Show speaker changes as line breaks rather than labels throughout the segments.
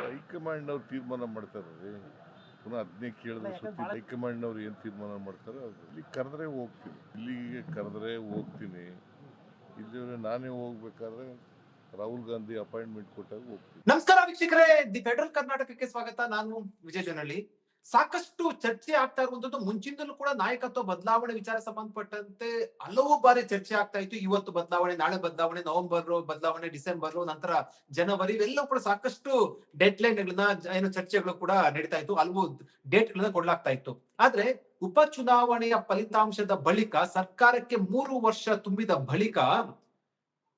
High command ಅವ್ರು ತೀರ್ಮಾನ ಮಾಡ್ತಾರ್ರಿ. ಪುನಃ ಅದನ್ನೇ ಕೇಳಿದ್ರೆ ಸುತ್ತಿ ಹೈಕಮಾಂಡ್ ಅವ್ರು ಏನು ತೀರ್ಮಾನ ಮಾಡ್ತಾರೆ ಇಲ್ಲಿ ಕರೆದ್ರೆ ಹೋಗ್ತೀನಿ, ಇಲ್ಲಿಗೆ ಕರೆದ್ರೆ ಹೋಗ್ತೀನಿ. ಇಲ್ಲಿ ನಾನೇ ಹೋಗ್ಬೇಕಾದ್ರೆ ರಾಹುಲ್ ಗಾಂಧಿ ಅಪಾಯಿಂಟ್ಮೆಂಟ್ ಕೊಟ್ಟಾಗ ಹೋಗ್ತೀನಿ.
ನಮಸ್ಕಾರ ವೀಕ್ಷಕರೇ, ದಿ ಫೆಡರಲ್ ಕರ್ನಾಟಕಕ್ಕೆ ಸ್ವಾಗತ. ನಾನು ವಿಜಯ್ ಜನಹಳ್ಳಿ. ಸಾಕಷ್ಟು ಚರ್ಚೆ ಆಗ್ತಾ ಇರುವಂತದ್ದು ಮುಂಚಿನಿಂದಲೂ ಕೂಡ ನಾಯಕತ್ವ ಬದಲಾವಣೆ ವಿಚಾರ ಸಂಬಂಧಪಟ್ಟಂತೆ ಹಲವು ಬಾರಿ ಚರ್ಚೆ ಆಗ್ತಾ ಇತ್ತು. ಇವತ್ತು ಬದಲಾವಣೆ, ನಾಳೆ ಬದಲಾವಣೆ, ನವೆಂಬರ್ ಬದಲಾವಣೆ, ಡಿಸೆಂಬರ್ ನಂತರ ಜನವರಿ, ಇವೆಲ್ಲವೂ ಕೂಡ ಸಾಕಷ್ಟು ಡೆಡ್ ಲೈನ್ ಗಳನ್ನ ಏನು ಚರ್ಚೆಗಳು ಕೂಡ ನಡೀತಾ ಇತ್ತು. ಹಲವು ಡೇಟ್ ಗಳನ್ನ ಕೊಡ್ಲಾಗ್ತಾ ಇತ್ತು. ಆದ್ರೆ ಉಪಚುನಾವಣೆಯ ಫಲಿತಾಂಶದ ಬಳಿಕ, ಸರ್ಕಾರಕ್ಕೆ 3 ವರ್ಷ ತುಂಬಿದ ಬಳಿಕ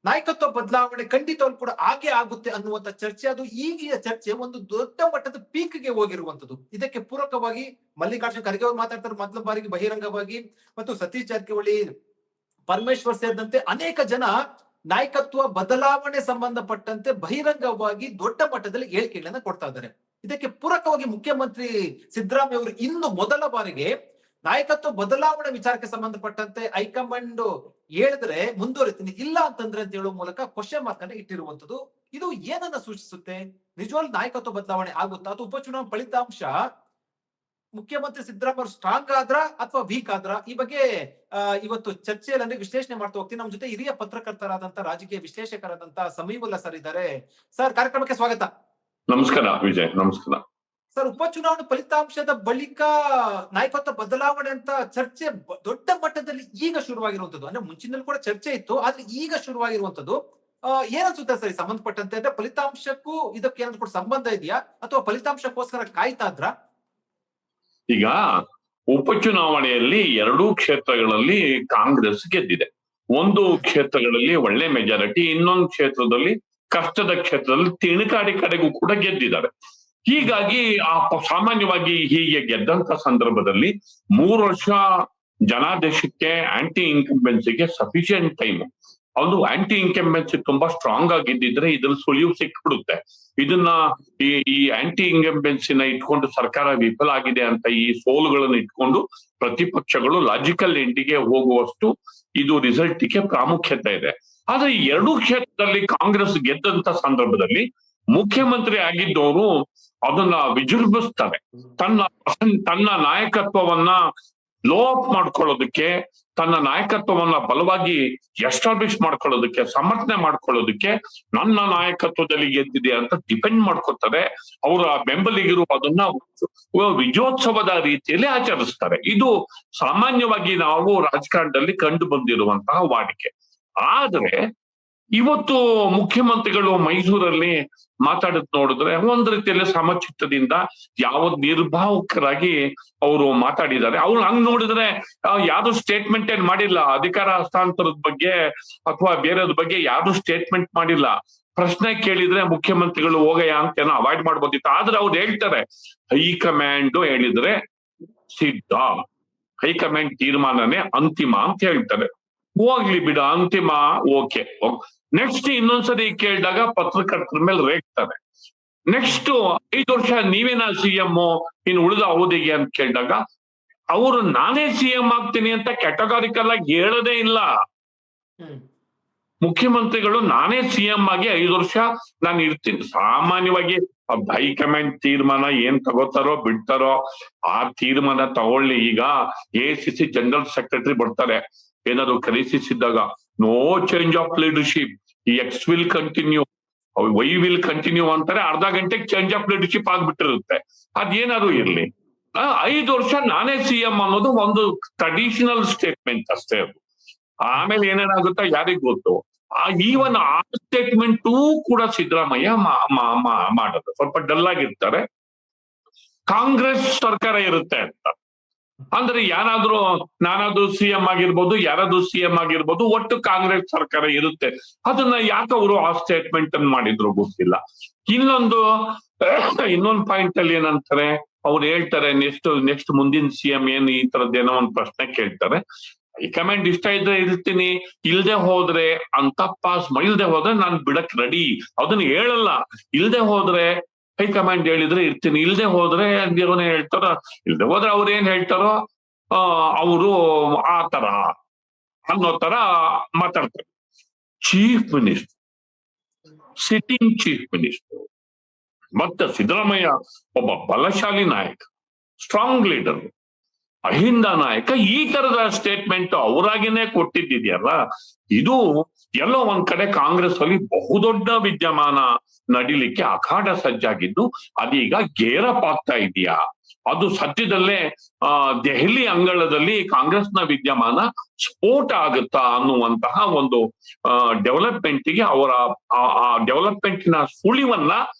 ನಾಯಕತ್ವ ಬದಲಾವಣೆ ಖಂಡಿತವಾಗ್ಲೂ ಕೂಡ ಹಾಗೆ ಆಗುತ್ತೆ ಅನ್ನುವಂತ ಚರ್ಚೆ, ಅದು ಈಗಿನ ಚರ್ಚೆ ಒಂದು ದೊಡ್ಡ ಮಟ್ಟದ ಪೀಕ್ಗೆ ಹೋಗಿರುವಂತದ್ದು. ಇದಕ್ಕೆ ಪೂರಕವಾಗಿ ಮಲ್ಲಿಕಾರ್ಜುನ ಖರ್ಗೆ ಅವರು ಮಾತಾಡ್ತಾರೆ ಮೊದಲ ಬಾರಿಗೆ ಬಹಿರಂಗವಾಗಿ, ಮತ್ತು ಸತೀಶ್ ಜಾರಕಿಹೊಳಿ, ಪರಮೇಶ್ವರ್ ಸೇರಿದಂತೆ ಅನೇಕ ಜನ ನಾಯಕತ್ವ ಬದಲಾವಣೆ ಸಂಬಂಧಪಟ್ಟಂತೆ ಬಹಿರಂಗವಾಗಿ ದೊಡ್ಡ ಮಟ್ಟದಲ್ಲಿ ಹೇಳಿಕೆಗಳನ್ನ ಕೊಡ್ತಾ ಇದ್ದಾರೆ. ಇದಕ್ಕೆ ಪೂರಕವಾಗಿ ಮುಖ್ಯಮಂತ್ರಿ ಸಿದ್ದರಾಮಯ್ಯ ಅವರು ಇಂದು ಮೊದಲ ಬಾರಿಗೆ ನಾಯಕತ್ವ ಬದಲಾವಣೆ ವಿಚಾರಕ್ಕೆ ಸಂಬಂಧಪಟ್ಟಂತೆ ಹೈಕಮಾಂಡ್ ಹೇಳಿದ್ರೆ ಮುಂದುವರಿತೀನಿ, ಇಲ್ಲ ಅಂತಂದ್ರೆ ಅಂತ ಹೇಳುವ ಮೂಲಕ ಕ್ವಶನ್ ಮಾರ್ಕ್ ಅನ್ನ ಇಟ್ಟಿರುವಂತದ್ದು. ಇದು ಏನನ್ನ ಸೂಚಿಸುತ್ತೆ? ನಿಜವಾಗ್ಲೂ ನಾಯಕತ್ವ ಬದಲಾವಣೆ ಆಗುತ್ತಾ, ಅಥವಾ ಉಪಚುನಾವಣೆ ಫಲಿತಾಂಶ ಮುಖ್ಯಮಂತ್ರಿ ಸಿದ್ದರಾಮಯ್ಯ ಸ್ಟ್ರಾಂಗ್ ಆದ್ರ ಅಥವಾ ವೀಕ್ ಆದ್ರ? ಈ ಬಗ್ಗೆ ಇವತ್ತು ಚರ್ಚೆಯಲ್ಲಿ ವಿಶ್ಲೇಷಣೆ ಮಾಡ್ತಾ ಹೋಗ್ತೀನಿ. ನಮ್ಮ ಜೊತೆ ಹಿರಿಯ ಪತ್ರಕರ್ತರಾದಂತ, ರಾಜಕೀಯ ವಿಶ್ಲೇಷಕರಾದಂತ ಸಮೀವುಲ್ಲಾ ಸರ್ ಇದ್ದಾರೆ. ಸರ್, ಕಾರ್ಯಕ್ರಮಕ್ಕೆ ಸ್ವಾಗತ.
ನಮಸ್ಕಾರ ವಿಜಯ್. ನಮಸ್ಕಾರ
ಸರ್. ಉಪಚುನಾವಣೆ ಫಲಿತಾಂಶದ ಬಳಿಕ ನಾಯಕತ್ವ ಬದಲಾವಣೆ ಅಂತ ಚರ್ಚೆ ದೊಡ್ಡ ಮಟ್ಟದಲ್ಲಿ ಈಗ ಶುರುವಾಗಿರುವಂತದ್ದು. ಅಂದ್ರೆ ಮುಂಚಿನಲ್ಲಿ ಕೂಡ ಚರ್ಚೆ ಇತ್ತು, ಆದ್ರೆ ಈಗ ಶುರುವಾಗಿರುವಂತದ್ದು ಏನನ್ಸುತ್ತೆ ಸರ್ ಸಂಬಂಧಪಟ್ಟಂತೆ? ಅಂದ್ರೆ ಫಲಿತಾಂಶಕ್ಕೂ ಇದಕ್ಕೆ ಏನಾದ್ರು ಕೂಡ ಸಂಬಂಧ ಇದೆಯಾ, ಅಥವಾ ಫಲಿತಾಂಶಕ್ಕೋಸ್ಕರ ಕಾಯ್ತಾ ಇದ್ರ?
ಈಗ ಉಪಚುನಾವಣೆಯಲ್ಲಿ 2 ಕ್ಷೇತ್ರಗಳಲ್ಲಿ ಕಾಂಗ್ರೆಸ್ ಗೆದ್ದಿದೆ. ಒಂದು ಕ್ಷೇತ್ರಗಳಲ್ಲಿ ಒಳ್ಳೆ ಮೆಜಾರಿಟಿ, ಇನ್ನೊಂದು ಕ್ಷೇತ್ರದಲ್ಲಿ ಕಷ್ಟದ ಕ್ಷೇತ್ರದಲ್ಲಿ ತಿಣುಕಾಡಿ ಕಡೆಗೂ ಕೂಡ ಗೆದ್ದಿದ್ದಾರೆ. ಹೀಗಾಗಿ ಸಾಮಾನ್ಯವಾಗಿ ಹೀಗೆ ಗೆದ್ದಂತ ಸಂದರ್ಭದಲ್ಲಿ 3 ವರ್ಷ ಜನಾದೇಶಕ್ಕೆ, ಆಂಟಿ ಇನ್ಕಂಬೆನ್ಸಿಗೆ ಸಫಿಶಿಯಂಟ್ ಟೈಮ್. ಅದು ಆಂಟಿ ಇನ್ಕಂಬೆನ್ಸಿ ತುಂಬಾ ಸ್ಟ್ರಾಂಗ್ ಆಗಿದ್ದಿದ್ರೆ ಇದ್ರಲ್ಲಿ ಸುಳಿವು ಸಿಕ್ಬಿಡುತ್ತೆ. ಇದನ್ನ ಈ ಆಂಟಿ ಇನ್ಕಂಬೆನ್ಸಿನ ಇಟ್ಕೊಂಡು ಸರ್ಕಾರ ವಿಫಲ ಆಗಿದೆ ಅಂತ ಈ ಸೋಲುಗಳನ್ನು ಇಟ್ಕೊಂಡು ಪ್ರತಿಪಕ್ಷಗಳು ಲಾಜಿಕಲ್ ಎಂಡಿಗೆ ಹೋಗುವಷ್ಟು ಇದು ರಿಸಲ್ಟ್ಗೆ ಪ್ರಾಮುಖ್ಯತೆ ಇದೆ. ಆದ್ರೆ ಈ 2 ಕ್ಷೇತ್ರದಲ್ಲಿ ಕಾಂಗ್ರೆಸ್ ಗೆದ್ದಂತ ಸಂದರ್ಭದಲ್ಲಿ ಮುಖ್ಯಮಂತ್ರಿ ಆಗಿದ್ದವರು ಅದನ್ನ ವಿಜೃಂಭಿಸ್ತಾರೆ. ತನ್ನ ನಾಯಕತ್ವವನ್ನ ಲೋಪ್ ಮಾಡ್ಕೊಳ್ಳೋದಕ್ಕೆ, ತನ್ನ ನಾಯಕತ್ವವನ್ನ ಬಲವಾಗಿ ಎಸ್ಟಾಬ್ಲಿಷ್ ಮಾಡ್ಕೊಳ್ಳೋದಕ್ಕೆ, ಸಮರ್ಥನೆ ಮಾಡ್ಕೊಳ್ಳೋದಕ್ಕೆ ನನ್ನ ನಾಯಕತ್ವದಲ್ಲಿ ಗೆದ್ದಿದೆ ಅಂತ ಡಿಪೆಂಡ್ ಮಾಡ್ಕೊತಾರೆ. ಅವರ ಬೆಂಬಲಿಗರು ಅದನ್ನ ವಿಜಯೋತ್ಸವದ ರೀತಿಯಲ್ಲಿ ಆಚರಿಸ್ತಾರೆ. ಇದು ಸಾಮಾನ್ಯವಾಗಿ ನಾವು ರಾಜಕಾರಣದಲ್ಲಿ ಕಂಡು ಬಂದಿರುವಂತಹ ವಾಡಿಕೆ. ಆದ್ರೆ ಇವತ್ತು ಮುಖ್ಯಮಂತ್ರಿಗಳು ಮೈಸೂರಲ್ಲಿ ಮಾತಾಡದ್ ನೋಡಿದ್ರೆ ಒಂದ್ ರೀತಿಯಲ್ಲಿ ಸಮಚಿತ್ತದಿಂದ, ಯಾವತ್ ನಿರ್ಭಾವುಕರಾಗಿ ಅವರು ಮಾತಾಡಿದ್ದಾರೆ. ಅವ್ರು ಹಂಗ್ ನೋಡಿದ್ರೆ ಯಾವ್ದು ಸ್ಟೇಟ್ಮೆಂಟ್ ಏನ್ ಮಾಡಿಲ್ಲ, ಅಧಿಕಾರ ಹಸ್ತಾಂತರದ ಬಗ್ಗೆ ಅಥವಾ ಬೇರೆದ್ ಬಗ್ಗೆ ಯಾವ್ದು ಸ್ಟೇಟ್ಮೆಂಟ್ ಮಾಡಿಲ್ಲ. ಪ್ರಶ್ನೆ ಕೇಳಿದ್ರೆ ಮುಖ್ಯಮಂತ್ರಿಗಳು ಹೋಗಯ್ಯ ಅಂತ ಏನೋ ಅವಾಯ್ಡ್ ಮಾಡ್ಬೋದಿತ್ತು. ಆದ್ರೆ ಅವ್ರು ಹೇಳ್ತಾರೆ ಹೈಕಮಾಂಡ್ ಹೇಳಿದ್ರೆ ಸಿದ್ಧ, ಹೈಕಮಾಂಡ್ ತೀರ್ಮಾನನೇ ಅಂತಿಮ ಅಂತ ಹೇಳ್ತಾರೆ. ಹೋಗ್ಲಿ ಬಿಡ, ಅಂತಿಮ ಓಕೆ. ನೆಕ್ಸ್ಟ್ ಇನ್ನೊಂದ್ಸರಿ ಕೇಳಿದಾಗ ಪತ್ರಕರ್ತರ ಮೇಲೆ ರೇಗ್ತಾರೆ. ನೆಕ್ಸ್ಟ್ 5 ವರ್ಷ ನೀವೇನಾ ಸಿಎಂ ಇನ್ನು ಉಳಿದ ಅವಧಿಗೆ ಅಂತ ಕೇಳಿದಾಗ ಅವರು ನಾನೇ ಸಿಎಂ ಆಗ್ತೀನಿ ಅಂತ ಕ್ಯಾಟಗಾರಿಕಲ್ ಆಗಿ ಹೇಳದೇ ಇಲ್ಲ. ಮುಖ್ಯಮಂತ್ರಿಗಳು ನಾನೇ ಸಿಎಂ ಆಗಿ 5 ವರ್ಷ ನಾನು ಇರ್ತೀನಿ. ಸಾಮಾನ್ಯವಾಗಿ ಹೈಕಮಾಂಡ್ ತೀರ್ಮಾನ ಏನ್ ತಗೋತಾರೋ ಬಿಡ್ತಾರೋ ಆ ತೀರ್ಮಾನ ತಗೊಳ್ಳಿ. ಈಗ ACC ಜನರಲ್ ಸೆಕ್ರೆಟರಿ ಬರ್ತಾರೆ, ಏನಾದ್ರು ಕ್ರೈಸಿಸ್ ಇದ್ದಾಗ no change of leadership, X will continue, Y will continue ಅಂತಾರೆ. ಅರ್ಧ ಗಂಟೆಗೆ ಚೇಂಜ್ ಆಫ್ ಲೀಡರ್ಶಿಪ್ ಆಗ್ಬಿಟ್ಟಿರುತ್ತೆ. ಅದೇನಾದ್ರು ಇರ್ಲಿ, 5 ವರ್ಷ ನಾನೇ ಸಿಎಂ ಅನ್ನೋದು ಒಂದು ಟ್ರೆಡಿಷನಲ್ ಸ್ಟೇಟ್ಮೆಂಟ್ ಅಷ್ಟೇ. ಅದು ಆಮೇಲೆ ಏನೇನಾಗುತ್ತಾ ಯಾರಿಗ್ ಗೊತ್ತು. ಈವನ್ ಆ ಸ್ಟೇಟ್ಮೆಂಟೂ ಕೂಡ ಸಿದ್ದರಾಮಯ್ಯ ಮಾಡೋದು ಸ್ವಲ್ಪ ಡಲ್ ಆಗಿರ್ತಾರೆ. ಕಾಂಗ್ರೆಸ್ ಸರ್ಕಾರ ಇರುತ್ತೆ ಅಂತ ಅಂದ್ರೆ ನಾನಾದ್ರೂ ಸಿಎಂ ಆಗಿರ್ಬೋದು, ಯಾರಾದ್ರೂ ಸಿಎಂ ಆಗಿರ್ಬೋದು, ಒಟ್ಟು ಕಾಂಗ್ರೆಸ್ ಸರ್ಕಾರ ಇರುತ್ತೆ. ಅದನ್ನ ಯಾಕೆ ಅವರು ಆ ಸ್ಟೇಟ್ಮೆಂಟ್ ಅನ್ನು ಮಾಡಿದ್ರು ಗೊತ್ತಿಲ್ಲ. ಇನ್ನೊಂದು ಪಾಯಿಂಟ್ ಅಲ್ಲಿ ಏನಂತಾರೆ, ಅವ್ರು ಹೇಳ್ತಾರೆ ನೆಕ್ಸ್ಟ್ ಮುಂದಿನ ಸಿಎಂ ಏನ್ ಈ ತರದ್ದೇನೋ ಒಂದು ಪ್ರಶ್ನೆ ಕೇಳ್ತಾರೆ. ಹೈಕಮಾಂಡ್ ಇಷ್ಟ ಇದ್ರೆ ಇರ್ತೀನಿ, ಇಲ್ದೆ ಹೋದ್ರೆ ಅಂತ ಇಲ್ದೆ ಹೋದ್ರೆ ನಾನ್ ಬಿಡಕ್ ರೆಡಿ. ಅದನ್ನ ಹೇಳಲ್ಲ. ಇಲ್ದೆ ಹೋದ್ರೆ ಹೈಕಮಾಂಡ್ ಹೇಳಿದ್ರೆ ಇರ್ತೀನಿ, ಇಲ್ದೆ ಹೋದ್ರೆ ಏನೇ ಹೇಳ್ತಾರ, ಇಲ್ದೆ ಹೋದ್ರೆ ಅವ್ರ ಏನ್ ಹೇಳ್ತಾರೋ ಅವರು ಆ ತರ ಅನ್ನೋ ತರ ಮಾತಾಡ್ತಾರೆ. Chief minister, sitting chief minister ಮತ್ತೆ ಸಿದ್ದರಾಮಯ್ಯ ಒಬ್ಬ ಬಲಶಾಲಿ ನಾಯಕ, ಸ್ಟ್ರಾಂಗ್ ಲೀಡರ್, ಅಹಿಂದ ನಾಯಕ. ಈ ತರದ ಸ್ಟೇಟ್ಮೆಂಟ್ ಅವರಾಗಿನೇ ಕೊಟ್ಟಿದ್ದಿದೆಯಲ್ಲ, ಇದು ಎಲ್ಲೋ ಒಂದ್ ಕಡೆ ಕಾಂಗ್ರೆಸ್ ಅಲ್ಲಿ ಬಹುದೊಡ್ಡ ವಿದ್ಯಮಾನ ನಡಿಲಿಕ್ಕೆ ಅಖಾಡ ಸಜ್ಜಾಗಿದ್ದು ಅದೀಗ ಗೇರಪ್ ಆಗ್ತಾ ಇದೆಯಾ, ಅದು ಸದ್ಯದಲ್ಲೇ ದೆಹಲಿ ಅಂಗಳದಲ್ಲಿ ಕಾಂಗ್ರೆಸ್ನ ವಿದ್ಯಮಾನ ಸ್ಫೋಟ ಆಗುತ್ತಾ ಅನ್ನುವಂತಹ ಒಂದು ಡೆವಲಪ್ಮೆಂಟ್ಗೆ ಅವರ ಆ ಡೆವಲಪ್ಮೆಂಟಿನ ಸುಳಿವನ್ನ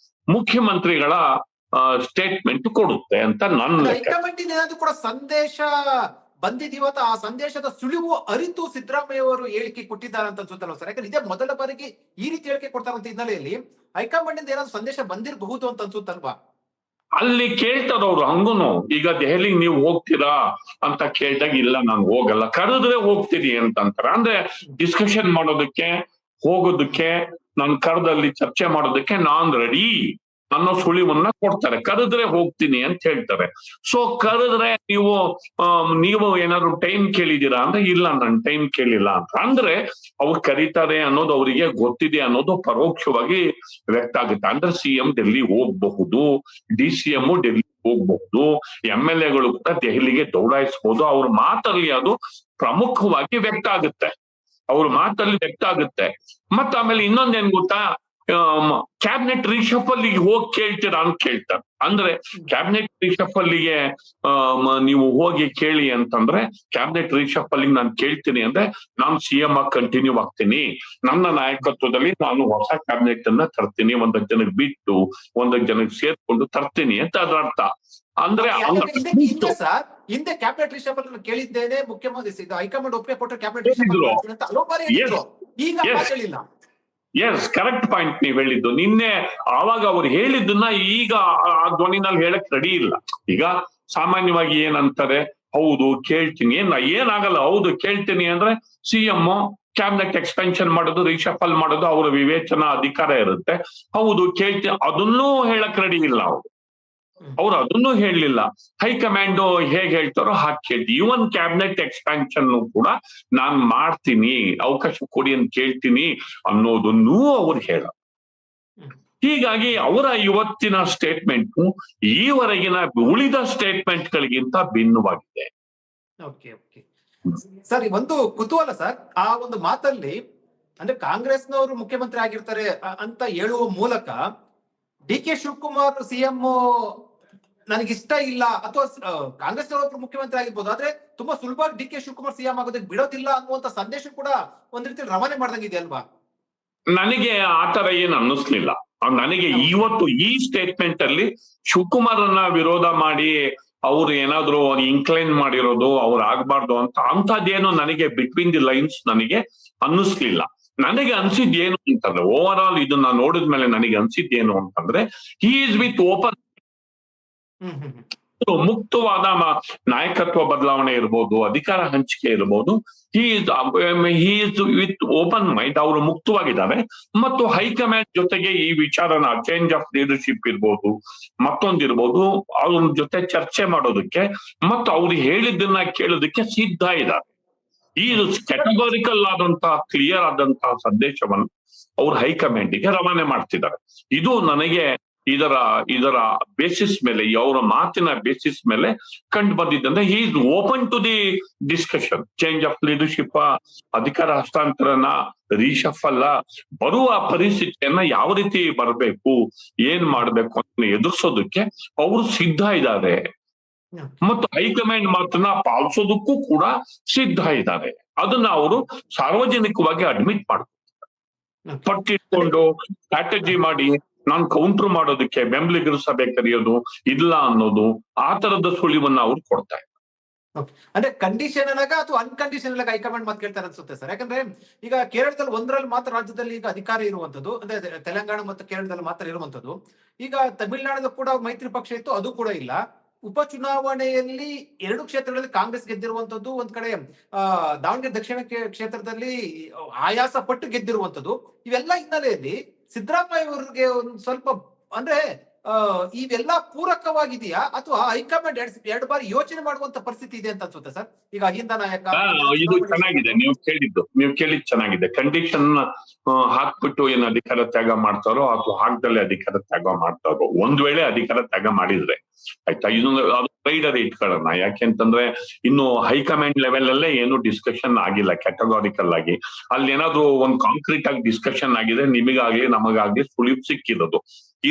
ಮುಖ್ಯಮಂತ್ರಿಗಳ ಸ್ಟೇಟ್ಮೆಂಟ್ ಕೊಡುತ್ತೆ ಅಂತ ನನ್ನ ಲೆಕ್ಕ.
ಹೈಕಮಾಂಡ್ ಏನಾದ್ರು ಕೂಡ ಸಂದೇಶ ಬಂದಿದೀವತ್ತ ಆ ಸಂದೇಶದ ಸುಳಿವು ಅರಿತು ಸಿದ್ದರಾಮಯ್ಯ ಅವರು ಹೇಳಿಕೆ ಕೊಟ್ಟಿದ್ದಾರೆ ಅಂತ ಅನ್ಸುತ್ತಲ್ಲ ಸರ್? ಯಾಕಂದ್ರೆ ಇದೇ ಮೊದಲ ಬಾರಿಗೆ ಈ ರೀತಿ ಹೇಳಿಕೆ ಕೊಡ್ತಾರಂತ ಹಿನ್ನೆಲೆಯಲ್ಲಿ ಹೈಕಮಾಂಡ್ ಇಂದ ಏನಾದ್ರು ಸಂದೇಶ ಬಂದಿರಬಹುದು ಅಂತ ಅನ್ಸುತ್ತಲ್ವಾ?
ಅಲ್ಲಿ ಕೇಳ್ತಾರವ್ರು ಹಂಗೂನು. ಈಗ ದೆಹಲಿಗೆ ನೀವು ಹೋಗ್ತೀರಾ ಅಂತ ಕೇಳಿದಾಗ ಇಲ್ಲ ನಾನು ಹೋಗಲ್ಲ, ಕರೆದ್ರೆ ಹೋಗ್ತೀನಿ ಅಂತಂತಾರೆ. ಅಂದ್ರೆ ಡಿಸ್ಕಷನ್ ಮಾಡೋದಕ್ಕೆ, ಹೋಗೋದಕ್ಕೆ, ನಾನು ಕರೆದಲ್ಲಿ ಚರ್ಚೆ ಮಾಡೋದಕ್ಕೆ ನಾನ್ ರೆಡಿ ಅನ್ನೋ ಸುಳಿವನ್ನ ಕೊಡ್ತಾರೆ. ಕರೆದ್ರೆ ಹೋಗ್ತೀನಿ ಅಂತ ಹೇಳ್ತಾರೆ. ಸೊ ಕರೆದ್ರೆ ನೀವು ಏನಾದ್ರು ಟೈಮ್ ಕೇಳಿದೀರಾ ಅಂದ್ರೆ ಇಲ್ಲ ನಾನು ಟೈಮ್ ಕೇಳಿಲ್ಲ ಅಂತ. ಅಂದ್ರೆ ಅವ್ರು ಕರೀತಾರೆ ಅನ್ನೋದು ಅವರಿಗೆ ಗೊತ್ತಿದೆ ಅನ್ನೋದು ಪರೋಕ್ಷವಾಗಿ ವ್ಯಕ್ತ ಆಗುತ್ತೆ. ಅಂದ್ರೆ ಸಿಎಂ ಡೆಲ್ಲಿ ಹೋಗ್ಬಹುದು, DCM ಡೆಲ್ಲಿ ಹೋಗ್ಬಹುದು, MLA ಗಳು ಕೂಡ ದೆಹಲಿಗೆ ದೌಡಾಯಿಸಬಹುದು. ಅವ್ರ ಮಾತಲ್ಲಿ ಅದು ಪ್ರಮುಖವಾಗಿ ವ್ಯಕ್ತ ಆಗುತ್ತೆ, ಅವ್ರ ಮಾತಲ್ಲಿ ವ್ಯಕ್ತ ಆಗುತ್ತೆ. ಮತ್ತ ಆಮೇಲೆ ಇನ್ನೊಂದೇನ್ ಗೊತ್ತಾ, ಕ್ಯಾಬಿನೆಟ್ ರಿಷಫಲ್ಗೆ ಹೋಗಿ ಕೇಳ್ತೀರಾ ಅಂತ ಕೇಳ್ತಾರೆ. ಅಂದ್ರೆ ಕ್ಯಾಬಿನೆಟ್ ರಿಷಫಲ್ಗೆ ನೀವು ಹೋಗಿ ಕೇಳಿ ಅಂತಂದ್ರೆ, ಕ್ಯಾಬಿನೆಟ್ ರಿಷಫಲ್ಗೆ ನಾನು ಕೇಳ್ತೀನಿ ಅಂದ್ರೆ ನಾನು CM ಆಗಿ ಕಂಟಿನ್ಯೂ ಆಗ್ತೀನಿ, ನನ್ನ ನಾಯಕತ್ವದಲ್ಲಿ ನಾನು ಹೊಸ ಕ್ಯಾಬಿನೆಟ್ ಅನ್ನ ತರ್ತೀನಿ, ಒಂದಷ್ಟು ಜನಕ್ಕೆ ಬಿಟ್ಟು ಒಂದಷ್ಟು ಜನಕ್ಕೆ ಸೇರ್ಕೊಂಡು ತರ್ತೀನಿ ಅಂತ ಅದ್ರ ಅರ್ಥ. ಅಂದ್ರೆ
ಸರ್ ಹಿಂದೆ ಕ್ಯಾಬಿನೆಟ್ ರಿಷಫಲ್ ಕೇಳಿದ್ದೇನೆ, ಮುಖ್ಯಮಂತ್ರಿ ಹೈಕಮಾಂಡ್ ಒಪ್ಪಿಗೆ ಕೊಟ್ಟರೆ ಕ್ಯಾಬಿನೆಟ್ ರಿಷಫಲ್ ಅಂತ ಹಲವು ಬಾರಿ ಹೇಳಿದ್ರು. ಈಗ ಹೇಳಿಲ್ಲ.
ಎಸ್, ಕರೆಕ್ಟ್ ಪಾಯಿಂಟ್ ನೀವ್ ಹೇಳಿದ್ದು. ನಿನ್ನೆ ಆವಾಗ ಅವ್ರು ಹೇಳಿದ್ದನ್ನ ಈಗ ಆ ಧ್ವನಿನಲ್ಲಿ ಹೇಳಕ್ ರೆಡಿ ಇಲ್ಲ. ಈಗ ಸಾಮಾನ್ಯವಾಗಿ ಏನಂತಾರೆ, ಹೌದು ಕೇಳ್ತೀನಿ, ಏನಾಗಲ್ಲ, ಹೌದು ಕೇಳ್ತೀನಿ ಅಂದ್ರೆ CM ಕ್ಯಾಬಿನೆಟ್ ಎಕ್ಸ್ಪೆನ್ಷನ್ ಮಾಡೋದು, ರಿಷಫಲ್ ಮಾಡೋದು ಅವರ ವಿವೇಚನಾ ಅಧಿಕಾರ ಇರುತ್ತೆ. ಹೌದು ಕೇಳ್ತೀನಿ ಅದನ್ನೂ ಹೇಳಕ್ ರೆಡಿ ಇಲ್ಲ ಅವ್ರು ಅದನ್ನೂ ಹೇಳಲಿಲ್ಲ. ಹೈಕಮಾಂಡ್ ಹೇಗ್ ಹೇಳ್ತಾರೋ ಹಾಗೆ ಕೇಳ್ತೀನಿ. ಇವನ್ ಕ್ಯಾಬಿನೆಟ್ ಎಕ್ಸ್ಪ್ಯಾನ್ಷನ್ ಕೂಡ ನಾನ್ ಮಾಡ್ತೀನಿ, ಅವಕಾಶ ಕೊಡಿ ಅಂತ ಕೇಳ್ತೀನಿ ಅನ್ನೋದನ್ನೂ ಅವ್ರು ಹೇಳ. ಹೀಗಾಗಿ ಅವರ ಇವತ್ತಿನ ಸ್ಟೇಟ್ಮೆಂಟ್ ಈವರೆಗಿನ ಉಳಿದ ಸ್ಟೇಟ್ಮೆಂಟ್ ಗಳಿಗಿಂತ ಭಿನ್ನವಾಗಿದೆ.
ಸರ್, ಒಂದು ಕುತೂಹಲ ಸರ್, ಆ ಒಂದು ಮಾತಲ್ಲಿ ಅಂದ್ರೆ ಕಾಂಗ್ರೆಸ್ನವರು ಮುಖ್ಯಮಂತ್ರಿ ಆಗಿರ್ತಾರೆ ಅಂತ ಹೇಳುವ ಮೂಲಕ DK ಶಿವಕುಮಾರ್ CM ನನಗಿಷ್ಟ ಇಲ್ಲ, ಅಥವಾ ಕಾಂಗ್ರೆಸ್ ಒಬ್ರು ಮುಖ್ಯಮಂತ್ರಿ ಆಗಿರ್ಬೋದು, ಆದ್ರೆ ತುಂಬಾ ಸುಲಭವಾಗಿ DK ಶಿವಕುಮಾರ್ CM ಆಗೋದಕ್ಕೆ ಬಿಡೋದಿಲ್ಲ ಅನ್ನುವಂತ ಸಂದೇಶ ಕೂಡ ಒಂದ್ ರೀತಿ ರವಾನೆ ಮಾಡ್ದಂಗಿದೆ ಅಲ್ವಾ?
ನನಗೆ ಆತರ ಏನ್ ಅನ್ನಿಸ್ಲಿಲ್ಲ. ನನಗೆ ಇವತ್ತು ಈ ಸ್ಟೇಟ್ಮೆಂಟ್ ಅಲ್ಲಿ ಶಿವಕುಮಾರನ್ನ ವಿರೋಧ ಮಾಡಿ ಅವ್ರು ಏನಾದ್ರು ಇನ್ಕ್ಲೈನ್ ಮಾಡಿರೋದು ಅವ್ರು ಆಗ್ಬಾರ್ದು ಅಂತದ್ದೇನು ನನಗೆ ಬಿಟ್ವೀನ್ ದಿ ಲೈನ್ಸ್ ನನಗೆ ಅನ್ನಿಸ್ಲಿಲ್ಲ. ನನಗೆ ಅನ್ಸಿದ್ದೇನು ಅಂತಂದ್ರೆ, ಓವರ್ ಆಲ್ ಇದನ್ನ ನೋಡಿದ್ಮೇಲೆ ನನಗೆ ಅನ್ಸಿದ್ದೇನು ಅಂತಂದ್ರೆ, ಹಿ ಈಸ್ ವಿತ್ ಓಪನ್, ಮುಕ್ತವಾದ ನಾಯಕತ್ವ ಬದಲಾವಣೆ ಇರ್ಬೋದು, ಅಧಿಕಾರ ಹಂಚಿಕೆ ಇರ್ಬೋದು. He is with open mind, ಅವರು ಮುಕ್ತವಾಗಿದ್ದಾರೆ. ಮತ್ತು ಹೈಕಮಾಂಡ್ ಜೊತೆಗೆ ಈ ವಿಚಾರನ ಚೇಂಜ್ ಆಫ್ ಲೀಡರ್ಶಿಪ್ ಇರ್ಬೋದು, ಮತ್ತೊಂದಿರ್ಬೋದು, ಅವ್ರ ಜೊತೆ ಚರ್ಚೆ ಮಾಡೋದಕ್ಕೆ ಮತ್ತು ಅವ್ರು ಹೇಳಿದ್ದನ್ನ ಕೇಳೋದಕ್ಕೆ ಸಿದ್ಧ ಇದ್ದಾರೆ. ಈ ಕ್ಯಾಟಗಾರಿಕಲ್ ಆದಂತಹ ಕ್ಲಿಯರ್ ಆದಂತಹ ಸಂದೇಶವನ್ನು ಅವ್ರು ಹೈಕಮಾಂಡಿಗೆ ರವಾನೆ ಮಾಡ್ತಿದ್ದಾರೆ. ಇದು ನನಗೆ ಇದರ ಬೇಸಿಸ್ ಮೇಲೆ, ಅವರ ಮಾತಿನ ಬೇಸಿಸ್ ಮೇಲೆ ಕಂಡು ಬಂದಿದ್ದಂದ್ರೆ he is open to the discussion. Change of leadership, ಅಧಿಕಾರ ಹಸ್ತಾಂತರನ, ರೀಶಫಲ್, ಬರುವ ಪರಿಸ್ಥಿತಿಯನ್ನ ಯಾವ ರೀತಿ ಬರಬೇಕು, ಏನ್ ಮಾಡ್ಬೇಕು ಅಂತ ಎದುರಿಸೋದಕ್ಕೆ ಅವರು ಸಿದ್ಧ ಇದ್ದಾರೆ. ಮತ್ತು ಹೈಕಮಾಂಡ್ ಮಾತನ್ನ ಪಾಲಿಸೋದಕ್ಕೂ ಕೂಡ ಸಿದ್ಧ ಇದ್ದಾರೆ. ಅದನ್ನ ಅವರು ಸಾರ್ವಜನಿಕವಾಗಿ ಅಡ್ಮಿಟ್ ಮಾಡ್ತಾರೆ. ಪಟ್ಟಿಟ್ಕೊಂಡು ಸ್ಟ್ರಾಟಜಿ ಮಾಡಿ ನಾನು ಕೌಂಟರ್ ಮಾಡೋದಕ್ಕೆ ಬೆಂಬಲಿಗರ ಸಭೆ ಕರೆಯೋದು ಇಲ್ಲ ಅನ್ನೋದು, ಆ ತರದ ಸುಳಿವನ್ನ ಅವ್ರು ಕೊಡ್ತಾ ಇದ್ದಾರೆ.
ಅಂದ್ರೆ ಕಂಡೀಷನ್ ಅಥವಾ ಅನ್ಕಂಡೀಷನಲ್ ಹೈಕಮಾಂಡ್ ಮಾತು ಕೇಳ್ತಾರೆ ಅನ್ಸುತ್ತೆ ಸರ್. ಯಾಕಂದ್ರೆ ಈಗ ಕೇರಳದಲ್ಲಿ ಒಂದರಲ್ಲಿ ಮಾತ್ರ ರಾಜ್ಯದಲ್ಲಿ ಈಗ ಅಧಿಕಾರ ಇರುವಂತದ್ದು, ಅಂದ್ರೆ ತೆಲಂಗಾಣ ಮತ್ತು ಕೇರಳದಲ್ಲಿ ಮಾತ್ರ ಇರುವಂತದ್ದು. ಈಗ ತಮಿಳುನಾಡಲ್ಲೂ ಕೂಡ ಮೈತ್ರಿ ಪಕ್ಷ ಇತ್ತು, ಅದು ಕೂಡ ಇಲ್ಲ. ಉಪಚುನಾವಣೆಯಲ್ಲಿ 2 ಕ್ಷೇತ್ರಗಳಲ್ಲಿ ಕಾಂಗ್ರೆಸ್ ಗೆದ್ದಿರುವಂತದ್ದು, ಒಂದ್ ಕಡೆ ದಾವಣಗೆರೆ ದಕ್ಷಿಣ ಕ್ಷೇತ್ರದಲ್ಲಿ ಆಯಾಸ ಪಟ್ಟು ಗೆದ್ದಿರುವಂತದ್ದು. ಇವೆಲ್ಲ ಹಿನ್ನೆಲೆಯಲ್ಲಿ ಸಿದ್ದರಾಮಯ್ಯ ಅವರಿಗೆ ಒಂದ್ ಸ್ವಲ್ಪ ಅಂದ್ರೆ ಇವೆಲ್ಲ ಪೂರಕವಾಗಿದೆಯಾ ಅಥವಾ ಹೈಕಮಾಂಡ್ ಎರಡು ಬಾರಿ ಯೋಚನೆ ಮಾಡುವಂತ ಪರಿಸ್ಥಿತಿ ಇದೆ ಅಂತ ಅನ್ಸುತ್ತೆ ಸರ್? ಈಗ ಅಹಿಂದ ನಾಯಕ
ಇದು ಚೆನ್ನಾಗಿದೆ, ನೀವು ಕೇಳಿದ್ ಚೆನ್ನಾಗಿದೆ. ಕಂಡೀಷನ್ ಹಾಕ್ಬಿಟ್ಟು ಏನು ಅಧಿಕಾರ ತ್ಯಾಗ ಮಾಡ್ತಾರೋ ಅಥವಾ ಹಾಕ್ದಲ್ಲೇ ಅಧಿಕಾರ ತ್ಯಾಗ ಮಾಡ್ತಾರೋ, ಒಂದ್ ವೇಳೆ ಅಧಿಕಾರ ತ್ಯಾಗ ಮಾಡಿದ್ರೆ ಆಯ್ತಾ, ಇದೊಂದು ರೈಡರ್ ಇಟ್ಕೊಳ್ಳೋಣ. ಯಾಕೆಂತಂದ್ರೆ ಇನ್ನು ಹೈಕಮಾಂಡ್ ಲೆವೆಲ್ ಅಲ್ಲೇ ಏನು ಡಿಸ್ಕಷನ್ ಆಗಿಲ್ಲ ಕ್ಯಾಟಗಾರಿಕಲ್ ಆಗಿ. ಅಲ್ಲಿ ಏನಾದ್ರು ಒಂದ್ ಕಾಂಕ್ರೀಟ್ ಆಗಿ ಡಿಸ್ಕಷನ್ ಆಗಿದೆ, ನಿಮಗಾಗ್ಲಿ ನಮಗಾಗ್ಲಿ ಸುಳಿವು ಸಿಕ್ಕಿರೋದು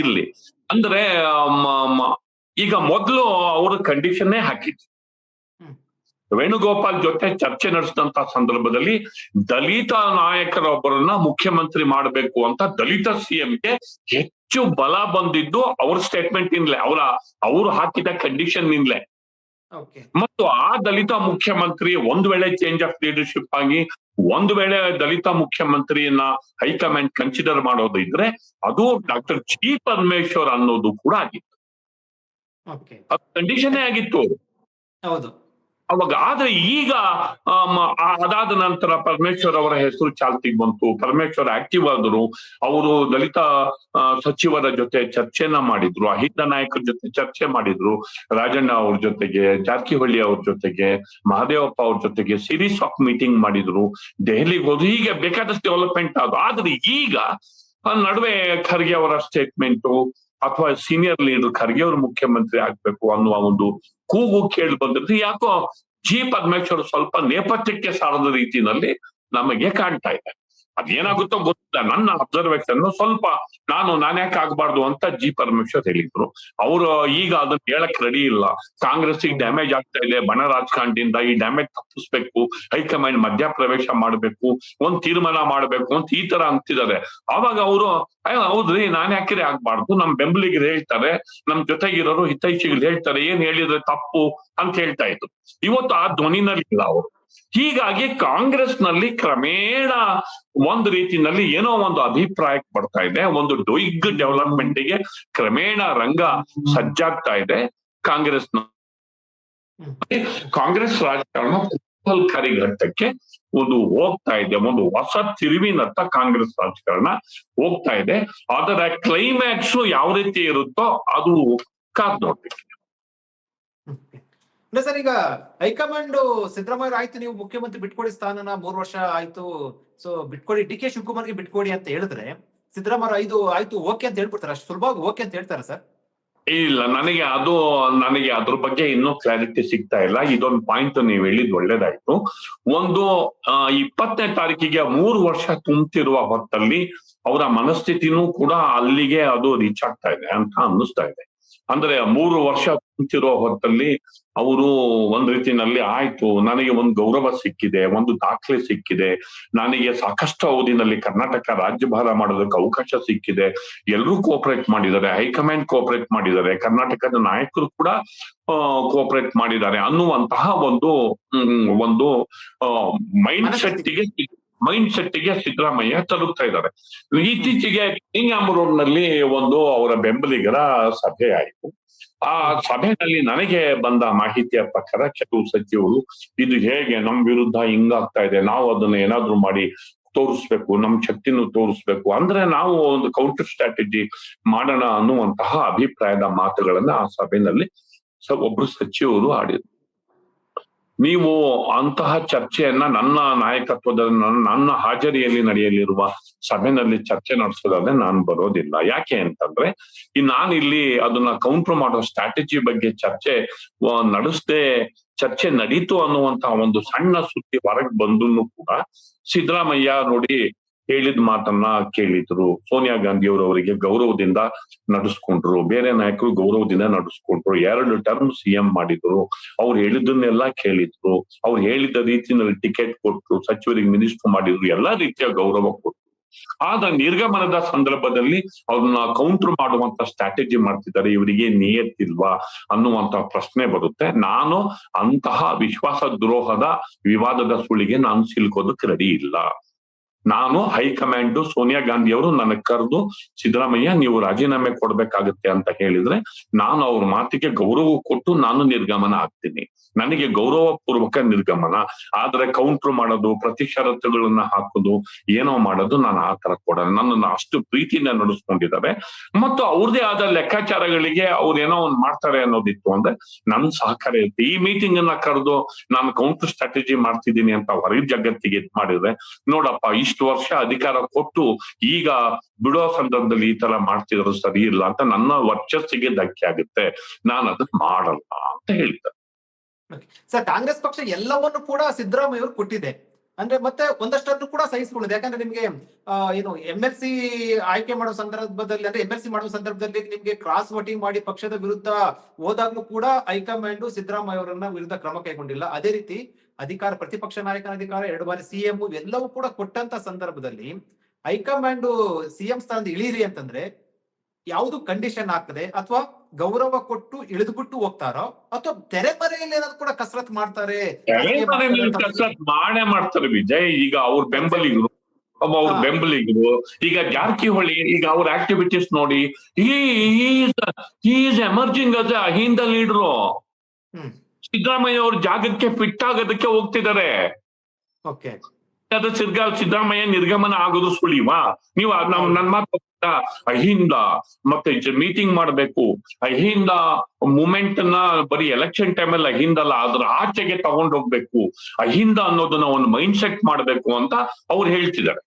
ಇರ್ಲಿ ಅಂದ್ರೆ ಈಗ ಮೊದಲು ಅವರು ಕಂಡೀಷನ್ನೇ ಹಾಕಿದ್ರು. ವೇಣುಗೋಪಾಲ್ ಜೊತೆ ಚರ್ಚೆ ನಡೆಸಿದಂತ ಸಂದರ್ಭದಲ್ಲಿ ದಲಿತ ನಾಯಕರೊಬ್ಬರನ್ನ ಮುಖ್ಯಮಂತ್ರಿ ಮಾಡಬೇಕು ಅಂತ ದಲಿತ ಸಿಎಂಗೆ ಹೆಚ್ಚು ಬಲ ಬಂದಿದ್ದು ಅವ್ರ ಸ್ಟೇಟ್ಮೆಂಟ್ ಇಂದಲೇ, ಅವರು ಹಾಕಿದ ಕಂಡೀಷನ್ ಇಂದಲೇ. ಮತ್ತು ಆ ದಲಿತ ಮುಖ್ಯಮಂತ್ರಿ ಒಂದ್ ವೇಳೆ ಚೇಂಜ್ ಆಫ್ ಲೀಡರ್ಶಿಪ್ ಆಗಿ ಒಂದ್ ವೇಳೆ ದಲಿತ ಮುಖ್ಯಮಂತ್ರಿಯನ್ನ ಹೈಕಮಾಂಡ್ ಕನ್ಸಿಡರ್ ಮಾಡೋದು ಇದ್ರೆ ಅದು ಡಾಕ್ಟರ್ ಜಿ ಪರಮೇಶ್ವರ್ ಅನ್ನೋದು ಕೂಡ ಆಗಿತ್ತು. ಅದು ಕಂಡೀಷನ್ನೇ ಆಗಿತ್ತು
ಹೌದು
ಅವಾಗ. ಆದ್ರೆ ಈಗ ಅದಾದ ನಂತರ ಪರಮೇಶ್ವರ್ ಅವರ ಹೆಸರು ಚಾಲ್ತಿಗೆ ಬಂತು. ಪರಮೇಶ್ವರ್ ಆಕ್ಟಿವ್ ಆದ್ರು. ಅವರು ದಲಿತ ಸಚಿವರ ಜೊತೆ ಚರ್ಚೆನ ಮಾಡಿದ್ರು, ಅಹಿಂದ ನಾಯಕರ ಜೊತೆ ಚರ್ಚೆ ಮಾಡಿದ್ರು, ರಾಜಣ್ಣ ಅವ್ರ ಜೊತೆಗೆ, ಜಾರಕಿಹೊಳಿ ಅವ್ರ ಜೊತೆಗೆ, ಮಹದೇವಪ್ಪ ಅವ್ರ ಜೊತೆಗೆ ಸೀರೀಸ್ ಆಫ್ ಮೀಟಿಂಗ್ ಮಾಡಿದ್ರು, ದೆಹಲಿಗೆ ಹೋದ್ರು. ಹೀಗೆ ಬೇಕಾದಷ್ಟು ಡೆವಲಪ್ಮೆಂಟ್ ಆದ್ರು. ಆದ್ರೆ ಈಗ ನಡುವೆ ಖರ್ಗೆ ಅವರ ಸ್ಟೇಟ್ಮೆಂಟು ಅಥವಾ ಸೀನಿಯರ್ ಲೀಡರ್ ಖರ್ಗೆ ಅವರು ಮುಖ್ಯಮಂತ್ರಿ ಆಗ್ಬೇಕು ಅನ್ನುವ ಒಂದು ಕೂಗು ಕೇಳಿ ಬಂದಿದ್ದು ಯಾಕೋ ಜಿ ಪರಮೇಶ್ವರ್ ಸ್ವಲ್ಪ ನೇಪಥ್ಯಕ್ಕೆ ಸಾರದ ರೀತಿಯಲ್ಲಿ ನಮಗೆ ಕಾಣ್ತಾ ಇದೆ. ಅದೇನಾಗುತ್ತೋ ಗೊತ್ತಿಲ್ಲ. ನನ್ನ ಅಬ್ಸರ್ವೇಷನ್ ಸ್ವಲ್ಪ ನಾನ್ಯಾಕೆ ಆಗ್ಬಾರ್ದು ಅಂತ ಜಿ ಪರಮೇಶ್ವರ್ ಹೇಳಿದ್ರು. ಅವರು ಈಗ ಅದನ್ನ ಹೇಳಕ್ ರೆಡಿ ಇಲ್ಲ. ಕಾಂಗ್ರೆಸ್ ಡ್ಯಾಮೇಜ್ ಆಗ್ತಾ ಇದೆ ಬಣ ರಾಜಕಾರಣದಿಂದ, ಈ ಡ್ಯಾಮೇಜ್ ತಪ್ಪಿಸ್ಬೇಕು, ಹೈಕಮಾಂಡ್ ಮಧ್ಯಪ್ರವೇಶ ಮಾಡ್ಬೇಕು, ಒಂದ್ ತೀರ್ಮಾನ ಮಾಡ್ಬೇಕು ಅಂತ ಈ ತರ ಅಂತಿದ್ದಾರೆ. ಅವಾಗ ಅವರು ಹೌದ್ರಿ ನಾನ್ಯಾಕೆ ಆಗ್ಬಾರ್ದು, ನಮ್ ಬೆಂಬಲಿಗರು ಹೇಳ್ತಾರೆ, ನಮ್ ಜೊತೆಗಿರೋರು ಹಿತೈಷಿಗಳು ಹೇಳ್ತಾರೆ, ಏನ್ ಹೇಳಿದ್ರೆ ತಪ್ಪು ಅಂತ ಹೇಳ್ತಾ ಇದ್ರು. ಇವತ್ತು ಆ ಧ್ವನಿನಲ್ಲಿ ಇಲ್ಲ ಅವರು. ಹೀಗಾಗಿ ಕಾಂಗ್ರೆಸ್ ನಲ್ಲಿ ಕ್ರಮೇಣ ಒಂದು ರೀತಿಯಲ್ಲಿ ಏನೋ ಒಂದು ಅಭಿಪ್ರಾಯಕ್ಕೆ ಬರ್ತಾ ಇದೆ. ಒಂದು ಬಿಗ್ ಡೆವಲಪ್ಮೆಂಟ್ ಗೆ ಕ್ರಮೇಣ ರಂಗ ಸಜ್ಜಾಗ್ತಾ ಇದೆ ಕಾಂಗ್ರೆಸ್ ರಾಜಕಾರಣ ಕುತೂಹಲಕಾರಿ ಘಟ್ಟಕ್ಕೆ ಒಂದು ಹೋಗ್ತಾ ಇದೆ. ಒಂದು ಹೊಸ ತಿರುವಿನತ್ತ ಕಾಂಗ್ರೆಸ್ ರಾಜಕಾರಣ ಹೋಗ್ತಾ ಇದೆ. ಅದರ ಕ್ಲೈಮ್ಯಾಕ್ಸ್ ಯಾವ ರೀತಿ ಇರುತ್ತೋ ಅದು ಕಾದ್ ನೋಡ್ಬೇಕು.
ಸರ್, ಈಗ ಹೈಕಮಾಂಡ್ ಸಿದ್ದರಾಮಯ್ಯ ಆಯ್ತು ನೀವು ಮುಖ್ಯಮಂತ್ರಿ ಬಿಟ್ಕೊಡಿ ಸ್ಥಾನನ 3 ವರ್ಷ ಆಯ್ತು, ಸೊ ಬಿಟ್ಕೊಡಿ, ಡಿ ಕೆ ಶಿವಕುಮಾರ್ಗೆ ಬಿಟ್ಕೊಡಿ ಅಂತ ಹೇಳಿದ್ರೆ ಸಿದ್ದರಾಮಯ್ಯ ಆಯ್ತು ಓಕೆ ಅಂತ ಹೇಳ್ಬಿಡ್ತಾರೆ? ಅಷ್ಟು ಸುಲಭವಾಗಿ ಓಕೆ ಅಂತ ಹೇಳ್ತಾರೆ ಸರ್?
ಇಲ್ಲ, ನನಗೆ ಅದ್ರ ಬಗ್ಗೆ ಇನ್ನೂ ಕ್ಲಾರಿಟಿ ಸಿಗ್ತಾ ಇಲ್ಲ. ಇದೊಂದು ಪಾಯಿಂಟ್ ನೀವು ಹೇಳಿದ್ ಒಳ್ಳೇದಾಯ್ತು. ಒಂದು 20ನೇ ತಾರೀಕಿಗೆ 3 ವರ್ಷ ತುಂಬ್ತಿರುವ ಹೊತ್ತಲ್ಲಿ ಅವರ ಮನಸ್ಥಿತಿನೂ ಕೂಡ ಅಲ್ಲಿಗೆ ಅದು ರೀಚ್ ಆಗ್ತಾ ಇದೆ ಅಂತ ಅನ್ನಿಸ್ತಾ ಇದೆ. ಅಂದ್ರೆ 3 ವರ್ಷ ತುಂಬ್ತಿರೋ ಹೊತ್ತಲ್ಲಿ ಅವರು ಒಂದ್ ರೀತಿನಲ್ಲಿ ಆಯ್ತು, ನನಗೆ ಒಂದು ಗೌರವ ಸಿಕ್ಕಿದೆ, ಒಂದು ದಾಖಲೆ ಸಿಕ್ಕಿದೆ, ನನಗೆ ಸಾಕಷ್ಟು ಅವಧಿನಲ್ಲಿ ಕರ್ನಾಟಕ ರಾಜ್ಯಭಾರ ಮಾಡೋದಕ್ಕೆ ಅವಕಾಶ ಸಿಕ್ಕಿದೆ, ಎಲ್ಲರೂ ಕೋಆಪರೇಟ್ ಮಾಡಿದ್ದಾರೆ, ಹೈಕಮಾಂಡ್ ಕೋಆಪರೇಟ್ ಮಾಡಿದ್ದಾರೆ, ಕರ್ನಾಟಕದ ನಾಯಕರು ಕೂಡ ಕೋಆಪರೇಟ್ ಮಾಡಿದ್ದಾರೆ ಅನ್ನುವಂತಹ ಒಂದು ಮೈಂಡ್ ಸೆಟ್ಗೆ ಸಿದ್ದರಾಮಯ್ಯ ತಲುಪ್ತಾ ಇದ್ದಾರೆ. ಇತ್ತೀಚೆಗೆ ರೋಡ್ ನಲ್ಲಿ ಒಂದು ಅವರ ಬೆಂಬಲಿಗರ ಸಭೆ ಆಯಿತು. ಆ ಸಭೆಯಲ್ಲಿ ನನಗೆ ಬಂದ ಮಾಹಿತಿಯ ಪ್ರಕಾರ ಕೆಲವು ಸಚಿವರು ಇದು ಹೇಗೆ ನಮ್ ವಿರುದ್ಧ ಹಿಂಗಾಗ್ತಾ ಇದೆ, ನಾವು ಅದನ್ನ ಏನಾದ್ರು ಮಾಡಿ ತೋರಿಸ್ಬೇಕು, ನಮ್ ಶಕ್ತಿನೂ ತೋರಿಸ್ಬೇಕು, ಅಂದ್ರೆ ನಾವು ಒಂದು ಕೌಂಟರ್ ಸ್ಟ್ರಾಟಜಿ ಮಾಡೋಣ ಅನ್ನುವಂತಹ ಅಭಿಪ್ರಾಯದ ಮಾತುಗಳನ್ನ ಆ ಸಭೆಯಲ್ಲಿ ಒಬ್ರು ಸಚಿವರು ಆಡಿದ್ರು. ನೀವು ಅಂತಹ ಚರ್ಚೆಯನ್ನ ನನ್ನ ನಾಯಕತ್ವದ ನನ್ನ ಹಾಜರಿಯಲ್ಲಿ ನಡೆಯಲಿರುವ ಸಭೆಯಲ್ಲಿ ಚರ್ಚೆ ನಡೆಸೋದಾದ್ರೆ ನಾನು ಬರೋದಿಲ್ಲ. ಯಾಕೆ ಅಂತಂದ್ರೆ ನಾನಿಲ್ಲಿ ಅದನ್ನ ಕೌಂಟರ್ ಮಾಡೋ ಸ್ಟ್ರಾಟಜಿ ಬಗ್ಗೆ ಚರ್ಚೆ ನಡೀತು ಅನ್ನುವಂತಹ ಒಂದು ಸಣ್ಣ ಸುದ್ದಿ ಹೊರಗೆ ಬಂದೂ ಕೂಡ ಸಿದ್ದರಾಮಯ್ಯ ನೋಡಿ ಹೇಳಿದ ಮಾತನ್ನ ಕೇಳಿದ್ರು. ಸೋನಿಯಾ ಗಾಂಧಿ ಅವರಿಗೆ ಗೌರವದಿಂದ ನಡೆಸ್ಕೊಂಡ್ರು, ಬೇರೆ ನಾಯಕರು ಗೌರವದಿಂದ ನಡೆಸ್ಕೊಂಡ್ರು, 2 ಟರ್ಮ್ ಸಿಎಂ ಮಾಡಿದ್ರು, ಅವ್ರು ಹೇಳಿದ್ದನ್ನೆಲ್ಲ ಕೇಳಿದ್ರು, ಅವ್ರು ಹೇಳಿದ ರೀತಿಯಲ್ಲಿ ಟಿಕೆಟ್ ಕೊಟ್ರು, ಸಚಿವರಿಗೆ ಮಿನಿಸ್ಟರ್ ಮಾಡಿದ್ರು, ಎಲ್ಲಾ ರೀತಿಯ ಗೌರವ ಕೊಟ್ರು. ಆದ ನಿರ್ಗಮನದ ಸಂದರ್ಭದಲ್ಲಿ ಅವ್ರನ್ನ ಕೌಂಟರ್ ಮಾಡುವಂತ ಸ್ಟ್ರಾಟಜಿ ಮಾಡ್ತಿದ್ದಾರೆ, ಇವರಿಗೆ ನಿಯತ್ತಿಲ್ವಾ ಅನ್ನುವಂತ ಪ್ರಶ್ನೆ ಬರುತ್ತೆ. ನಾನು ಅಂತಹ ವಿಶ್ವಾಸ ದ್ರೋಹದ ವಿವಾದದ ಸುಳಿಗೆ ನಾನು ಸಿಲ್ಕೋದಕ್ಕೆ ರೆಡಿ ಇಲ್ಲ. ನಾನು ಹೈಕಮಾಂಡ್ ಸೋನಿಯಾ ಗಾಂಧಿ ಅವರು ನನಗೆ ಕರೆದು ಸಿದ್ದರಾಮಯ್ಯ ನೀವು ರಾಜೀನಾಮೆ ಕೊಡ್ಬೇಕಾಗತ್ತೆ ಅಂತ ಹೇಳಿದ್ರೆ ನಾನು ಅವ್ರ ಮಾತಿಗೆ ಗೌರವ ಕೊಟ್ಟು ನಾನು ನಿರ್ಗಮನ ಆಗ್ತೀನಿ. ನನಗೆ ಗೌರವ ಪೂರ್ವಕ ನಿರ್ಗಮನ. ಆದ್ರೆ ಕೌಂಟರ್ ಮಾಡೋದು, ಪ್ರತಿ ಷರತ್ತುಗಳನ್ನ ಹಾಕೋದು, ಏನೋ ಮಾಡೋದು ನಾನು ಆ ತರ ಕೊಡಲ್ಲ. ನನ್ನನ್ನು ಅಷ್ಟು ಪ್ರೀತಿಯಿಂದ ನಡೆಸ್ಕೊಂಡಿದ್ದಾರೆ ಮತ್ತು ಅವ್ರದೇ ಆದ ಲೆಕ್ಕಾಚಾರಗಳಿಗೆ ಅವ್ರೇನೋ ಒಂದ್ ಮಾಡ್ತಾರೆ ಅನ್ನೋದಿತ್ತು ಅಂದ್ರೆ ನನ್ ಸಹಕಾರ ಇರುತ್ತೆ. ಈ ಮೀಟಿಂಗ್ ಅನ್ನ ಕರೆದು ನಾನು ಕೌಂಟರ್ ಸ್ಟ್ರಾಟಜಿ ಮಾಡ್ತಿದ್ದೀನಿ ಅಂತ ಹೊರಗೆ ಜಗತ್ತಿಗೆ ಇದ್ ಮಾಡಿದ್ರೆ ನೋಡಪ್ಪ ಇಷ್ಟು ವರ್ಷ ಅಧಿಕಾರ ಕೊಟ್ಟು ಈಗ ಬಿಡೋ ಸಂದರ್ಭದಲ್ಲಿ ಈ ತರ ಮಾಡ್ತಿದ್ರು ಸರಿ ಇಲ್ಲ ಅಂತ ನನ್ನ ವರ್ಚಸ್ಸಿಗೆ ಧಕ್ಕೆ ಆಗುತ್ತೆ. ನಾನು ಅದನ್ನ ಮಾಡಲ್ಲ ಅಂತ ಹೇಳಿದ್ದಾರೆ.
ಸರ್, ಕಾಂಗ್ರೆಸ್ ಪಕ್ಷ ಎಲ್ಲವನ್ನು ಕೂಡ ಸಿದ್ದರಾಮಯ್ಯ ಅವರು ಕೊಟ್ಟಿದೆ ಅಂದ್ರೆ ಮತ್ತೆ ಒಂದಷ್ಟನ್ನು ಕೂಡ ಸಹಿಸಿಕೊಂಡಿದೆ. ಯಾಕಂದ್ರೆ ನಿಮ್ಗೆ ಏನು MLC ಆಯ್ಕೆ ಮಾಡೋ ಸಂದರ್ಭದಲ್ಲಿ ಅಂದ್ರೆ MLC ಮಾಡೋ ಸಂದರ್ಭದಲ್ಲಿ ನಿಮ್ಗೆ ಕ್ರಾಸ್ ವೋಟಿಂಗ್ ಮಾಡಿ ಪಕ್ಷದ ವಿರುದ್ಧ ಹೋದಾಗ್ಲೂ ಕೂಡ ಹೈಕಮಾಂಡ್ ಸಿದ್ದರಾಮಯ್ಯ ಅವರನ್ನ ವಿರುದ್ಧ ಕ್ರಮ ಕೈಗೊಂಡಿಲ್ಲ. ಅದೇ ರೀತಿ ಅಧಿಕಾರ, ಪ್ರತಿಪಕ್ಷ ನಾಯಕನ ಅಧಿಕಾರ, 2 ಬಾರಿ CM ಎಲ್ಲವೂ ಕೂಡ ಕೊಟ್ಟಂತ ಸಂದರ್ಭದಲ್ಲಿ ಹೈಕಮಾಂಡ್ CM ಸ್ಥಾನದ ಇಳೀರಿ ಅಂತಂದ್ರೆ ಯಾವುದು ಕಂಡೀಷನ್ ಆಗ್ತದೆ ಅಥವಾ ಗೌರವ ಕೊಟ್ಟು ಇಳಿದ್ಬಿಟ್ಟು ಹೋಗ್ತಾರೋ ಅಥವಾ ತೆರೆಮರೆಯಲ್ಲಿ ಏನಾದ್ರು ಕೂಡ ಕಸರತ್ ಮಾಡ್ತಾರೆ?
ಕಸರತ್ ಮಾಡೇ ಮಾಡ್ತಾರೆ ವಿಜಯ್. ಈಗ ಅವ್ರ ಬೆಂಬಲಿಗರು ಅವ್ರ ಬೆಂಬಲಿಗರು ಈಗ ಜಾರಕಿಹೊಳಿ ಈಗ ಅವ್ರ ಆಕ್ಟಿವಿಟೀಸ್ ನೋಡಿ, is emerging us Ahinda leader. Siddaramaiah ಅವ್ರ ಜಾಗಕ್ಕೆ ಫಿಟ್ ಆಗೋದಕ್ಕೆ ಹೋಗ್ತಿದ್ದಾರೆ. ಸಿದ್ದರಾಮಯ್ಯ ನಿರ್ಗಮನ ಆಗೋದು ಸುಳಿವಾ? ನೀವು ನನ್ ಮಾತು ಅಹಿಂದ ಮತ್ತೆ ಮೀಟಿಂಗ್ ಮಾಡ್ಬೇಕು, ಅಹಿಂದ ಮೂಮೆಂಟ್ ನ ಬರೀ ಎಲೆಕ್ಷನ್ ಟೈಮಲ್ಲಿ ಅಹಿಂದ ಅಲ್ಲ ಅದ್ರ ಆಚೆಗೆ ತಗೊಂಡ್ ಹೋಗ್ಬೇಕು, ಅಹಿಂದ ಅನ್ನೋದನ್ನ ಒಂದು ಮೈಂಡ್ ಸೆಟ್ ಮಾಡ್ಬೇಕು ಅಂತ ಅವ್ರು ಹೇಳ್ತಿದ್ದಾರೆ.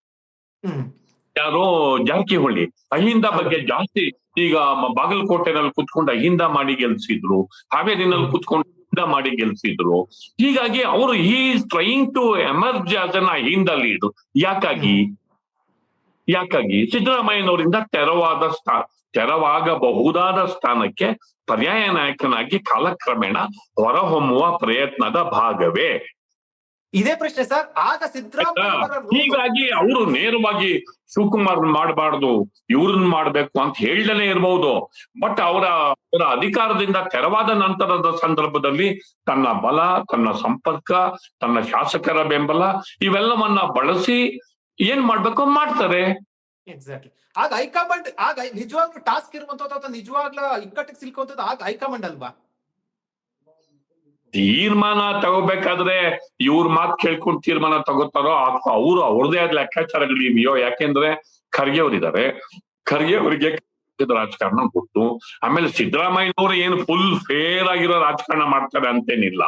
ಯಾರೋ ಜಾರಕಿಹೊಳಿ ಅಹಿಂದ ಬಗ್ಗೆ ಜಾಸ್ತಿ ಈಗ ಬಾಗಲಕೋಟೆನಲ್ಲಿ ಕುತ್ಕೊಂಡು ಅಹಿಂದ ಮಾಡಿ ಗೆಲ್ಸಿದ್ರು, ಹಾವೇರಿನಲ್ಲಿ ಕುತ್ಕೊಂಡು ಮಾಡಿ ಗೆಲ್ಸಿದ್ರು. ಹೀಗಾಗಿ ಅವರು is trying to emerge as an Ahinda lead. ಯಾಕಾಗಿ ಸಿದ್ದರಾಮಯ್ಯನವರಿಂದ ತೆರವಾಗಬಹುದಾದ ಸ್ಥಾನಕ್ಕೆ ಪರ್ಯಾಯ ನಾಯಕನಾಗಿ ಕಾಲಕ್ರಮೇಣ ಹೊರಹೊಮ್ಮುವ ಪ್ರಯತ್ನದ ಭಾಗವೇ
ಇದೇ ಪ್ರಶ್ನೆ ಸರ್. ಆಗ ಸಿದ್ದರಾಮಯ್ಯ
ಹೀಗಾಗಿ ಅವರು ನೇರವಾಗಿ ಶಿವಕುಮಾರ್ ಮಾಡಬಾರ್ದು ಇವ್ರನ್ನ ಮಾಡ್ಬೇಕು ಅಂತ ಹೇಳ್ದಲೇ ಇರಬಹುದು. ಬಟ್ ಅವರ ಅಧಿಕಾರದಿಂದ ತೆರವಾದ ನಂತರದ ಸಂದರ್ಭದಲ್ಲಿ ತನ್ನ ಬಲ, ತನ್ನ ಸಂಪರ್ಕ, ತನ್ನ ಶಾಸಕರ ಬೆಂಬಲ ಇವೆಲ್ಲವನ್ನ ಬಳಸಿ ಏನ್ ಮಾಡ್ಬೇಕು ಮಾಡ್ತಾರೆ.
ಎಕ್ಸಾಕ್ಟ್ಲಿ. ಆಗ ಹೈಕಮಾಂಡ್ ಆಗ ನಿಜವಾಗ್ಲೂ ಟಾಸ್ಕ್ ಇರುವಂತದ್ದು, ನಿಜವಾಗ್ಲೂ ಇಕ್ಕಟ್ಟಿಗೆ ಸಿಲ್ಕುವಂತದ್ದು ಆಗ ಹೈಕಮಾಂಡ್ ಅಲ್ವಾ?
ತೀರ್ಮಾನ ತಗೋಬೇಕಾದ್ರೆ ಇವ್ರ ಮಾತು ಕೇಳ್ಕೊಂಡು ತೀರ್ಮಾನ ತಗೋತಾರೋ ಅಥವಾ ಅವರು ಅವ್ರದೇ ಆದ ಲೆಕ್ಕಾಚಾರಗಳಿದೆಯೋ? ಯಾಕೆಂದ್ರೆ ಖರ್ಗೆ ಅವರಿದ್ದಾರೆ, ಖರ್ಗೆ ಅವರಿಗೆ ರಾಜಕಾರಣ ಕೊಟ್ಟು ಆಮೇಲೆ ಸಿದ್ದರಾಮಯ್ಯನವರು ಏನು ಫುಲ್ ಫೇರ್ ಆಗಿರೋ ರಾಜಕಾರಣ ಮಾಡ್ತಾರೆ ಅಂತೇನಿಲ್ಲ.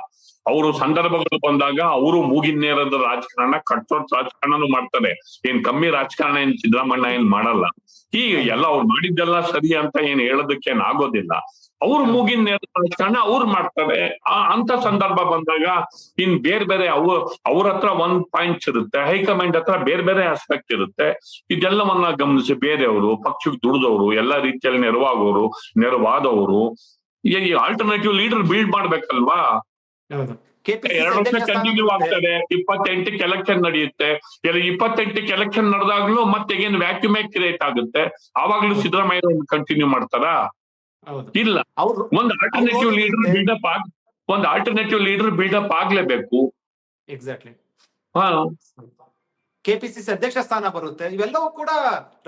ಅವರು ಸಂದರ್ಭಗಳು ಬಂದಾಗ ಅವರು ಮೂಗಿನೇರದ ರಾಜಕಾರಣ, ಕಟ್ಟೋಟ್ ರಾಜಕಾರಣನೂ ಮಾಡ್ತಾರೆ. ಏನ್ ಕಮ್ಮಿ ರಾಜಕಾರಣ ಏನ್ ಸಿದ್ದರಾಮಯ್ಯ ಏನ್ ಮಾಡಲ್ಲ. ಈಗ ಎಲ್ಲ ಅವ್ರು ಮಾಡಿದ್ದೆಲ್ಲ ಸರಿ ಅಂತ ಏನ್ ಹೇಳೋದಕ್ಕೇನ್ ಆಗೋದಿಲ್ಲ. ಅವ್ರು ಮೂಗಿನ ನೇರದ ರಾಜಕಾರಣ ಅವ್ರು ಮಾಡ್ತಾರೆ. ಅಂತ ಸಂದರ್ಭ ಬಂದಾಗ ಇನ್ ಬೇರೆ ಅವ್ರ ಹತ್ರ ಒಂದ್ ಪಾಯಿಂಟ್ಸ್ ಇರುತ್ತೆ, ಹೈಕಮಾಂಡ್ ಹತ್ರ ಬೇರೆ ಆಸ್ಪೆಕ್ಟ್ ಇರುತ್ತೆ. ಇದೆಲ್ಲವನ್ನ ಗಮನಿಸಿ ಬೇರೆಯವರು ಪಕ್ಷಕ್ಕೆ ದುಡಿದವರು, ಎಲ್ಲಾ ರೀತಿಯಲ್ಲಿ ನೆರವಾದವರು ಈ ಆಲ್ಟರ್ನೇಟಿವ್ ಲೀಡರ್ ಬಿಲ್ಡ್ ಮಾಡ್ಬೇಕಲ್ವಾ? 2 ವರ್ಷ ಕಂಟಿನ್ಯೂ ಆಗ್ತಾರೆ, 28ಕ್ಕೆ ಎಲೆಕ್ಷನ್ ನಡೆಯುತ್ತೆ. 28ಕ್ಕೆ ಎಲೆಕ್ಷನ್ ನಡೆದಾಗ್ಲೂ ಮತ್ತೆ ಏನ್ ವ್ಯಾಕ್ಯೂಮೇ ಕ್ರಿಯೇಟ್ ಆಗುತ್ತೆ. ಆವಾಗ್ಲೂ ಸಿದ್ದರಾಮಯ್ಯ ಕಂಟಿನ್ಯೂ ಮಾಡ್ತಾರಾ? ಇಲ್ಲ. ಒಂದು ಆಲ್ಟರ್ನೇಟಿವ್ ಲೀಡರ್ ಬಿಲ್ಡಪ್ ಆಗ್ಲೇಬೇಕು.
ಎಕ್ಸಾಕ್ಟ್ಲಿ. ಕೆಪಿಸಿಸಿ ಅಧ್ಯಕ್ಷ ಸ್ಥಾನ ಬರುತ್ತೆ. ಇವೆಲ್ಲವೂ ಕೂಡ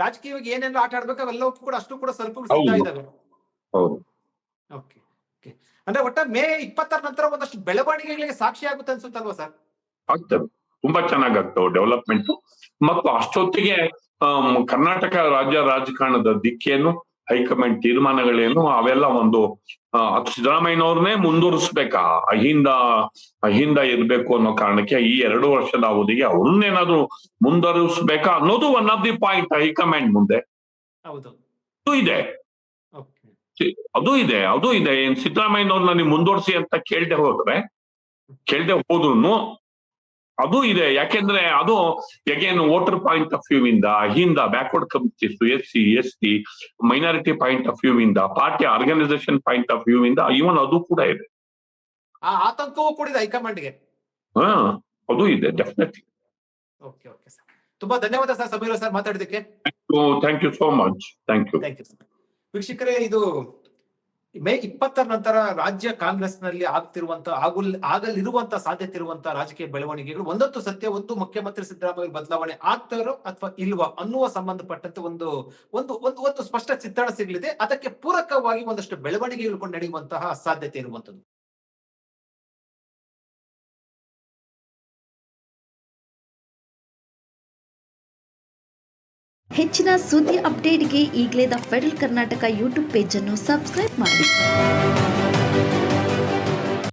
ರಾಜಕೀಯವಾಗಿ ಏನೇನು ಆಟ ಆಡ್ಬೇಕು ಅವೆಲ್ಲವೂ ಕೂಡ ಅಷ್ಟು ಕೂಡ ಸ್ವಲ್ಪ ಸಿಗ್ತಾ ಇದಾವೆ. ಅಂದ್ರೆ ಒಟ್ಟ ಮೇ 20 ನಂತರ ಒಂದಷ್ಟು ಬೆಳವಣಿಗೆಗಳಿಗೆ ಸಾಕ್ಷಿ ಆಗುತ್ತೆ ಅನ್ಸುತ್ತಲ್ವಾ ಸರ್?
ಆಗ್ತದೆ, ತುಂಬಾ ಚೆನ್ನಾಗಾಗ್ತವೆ ಡೆವಲಪ್ಮೆಂಟ್. ಮತ್ತು ಅಷ್ಟೊತ್ತಿಗೆ ಕರ್ನಾಟಕ ರಾಜ್ಯ ರಾಜಕಾರಣದ ದಿಕ್ಕೇನು, ಹೈಕಮಾಂಡ್ ತೀರ್ಮಾನಗಳೇನು ಅವೆಲ್ಲ ಒಂದು ಸಿದ್ದರಾಮಯ್ಯನವ್ರನ್ನೇ ಮುಂದುವರಿಸ್ಬೇಕಾ, ಅಹಿಂದ ಇರ್ಬೇಕು ಅನ್ನೋ ಕಾರಣಕ್ಕೆ ಈ 2 ವರ್ಷದ ಅವಧಿಗೆ ಅವ್ರನ್ನೇನಾದ್ರು ಮುಂದುವರಿಸ್ಬೇಕಾ ಅನ್ನೋದು one of the point high command ಮುಂದೆ. ಅದು ಇದೆ. ಏನ್ ಸಿದ್ದರಾಮಯ್ಯನವ್ರನ್ನ ನೀವು ಮುಂದುವರಿಸಿ ಅಂತ ಕೇಳ್ದೆ ಹೋದ್ರು ಅದು ಇದೆ. ಯಾಕೆಂದ್ರೆ ಅದು again voter point of view ಇಂದ, AHINDA, backward communities, SC ST minority point of view ಇಂದ, party organisation point of view ಇಂದ ಇವನ್ ಅದು ಕೂಡ ಇದೆ.
ಆತಂಕವೂ ಕೂಡ ಇದೆ ಹೈಕಮಾಂಡ್ಗೆ.
ಅದು ಇದೆ ಡೆಫಿನೆಟ್ಲಿ.
ತುಂಬಾ ಧನ್ಯವಾದ ಸರ್, ಸಮೀರ್ ಸರ್ ಮಾತಾಡಿದಕ್ಕೆ.
Thank you so much. Thank you.
ವೀಕ್ಷಕರೇ, ಇದು ಮೇ 20 ನಂತರ ರಾಜ್ಯ ಕಾಂಗ್ರೆಸ್ನಲ್ಲಿ ಆಗಲಿರುವಂತ ಸಾಧ್ಯತೆ ಇರುವಂತ ರಾಜಕೀಯ ಬೆಳವಣಿಗೆಗಳು ಒಂದೊತ್ತು ಸತ್ಯ, ಒಂದು ಮುಖ್ಯಮಂತ್ರಿ ಸಿದ್ದರಾಮಯ್ಯ ಬದಲಾವಣೆ ಆಗ್ತಾರೋ ಅಥವಾ ಇಲ್ವಾ ಅನ್ನುವ ಸಂಬಂಧಪಟ್ಟಂತೆ ಒಂದು ಒಂದು ಒಂದು ಒಂದು ಸ್ಪಷ್ಟ ಚಿತ್ರಣ ಸಿಗಲಿದೆ. ಅದಕ್ಕೆ ಪೂರಕವಾಗಿ ಒಂದಷ್ಟು ಬೆಳವಣಿಗೆಗಳು ನಡೆಯುವಂತಹ ಸಾಧ್ಯತೆ ಇರುವಂತದ್ದು.
ಹೆಚ್ಚಿನ ಸುದ್ದಿ ಅಪ್ಡೇಟ್ಗೆ ಈಗಲೇ the federal Karnataka YouTube page ಅನ್ನು ಸಬ್ಸ್ಕ್ರೈಬ್ ಮಾಡಿ.